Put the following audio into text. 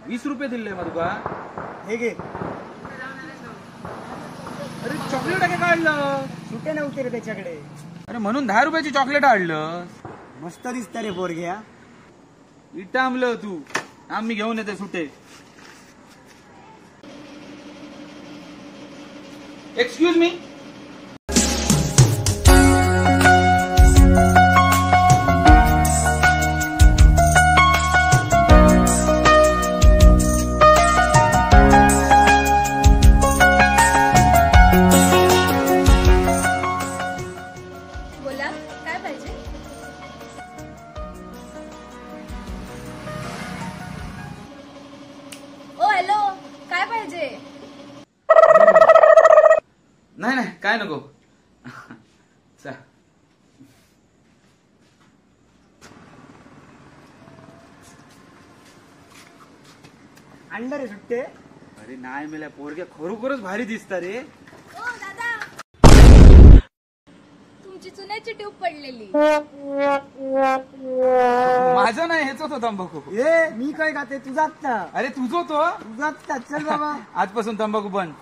₹20 दिले मग तुका. हे घे. अरे चॉकलेट काय काढलं? सुटे नव्हते रे त्याच्याकडे. अरे म्हणून ₹10 चॉकलेट आणलं. मस्त दिसत रे पोरग्या. इटामलं तू. आम्ही घेऊन येते सुटे. Excuse me. बोला काय पाहिजे. ओ हॅलो काय पाहिजे. नाही नाही काय नको. चा. आणलं रे सुट्टे. अरे नाही मेल्या पोरग्या खरोखरच भारी दिसता रे. ओ दादा तुमची चुन्याची ट्यूब पडलेली. माझं नाही हेच होतं तंबाखू. ए मी काय खाते तुझाच ना. अरे तुझं तो. तुझाच चल बाबा. आजपासून तंबाखू बंद.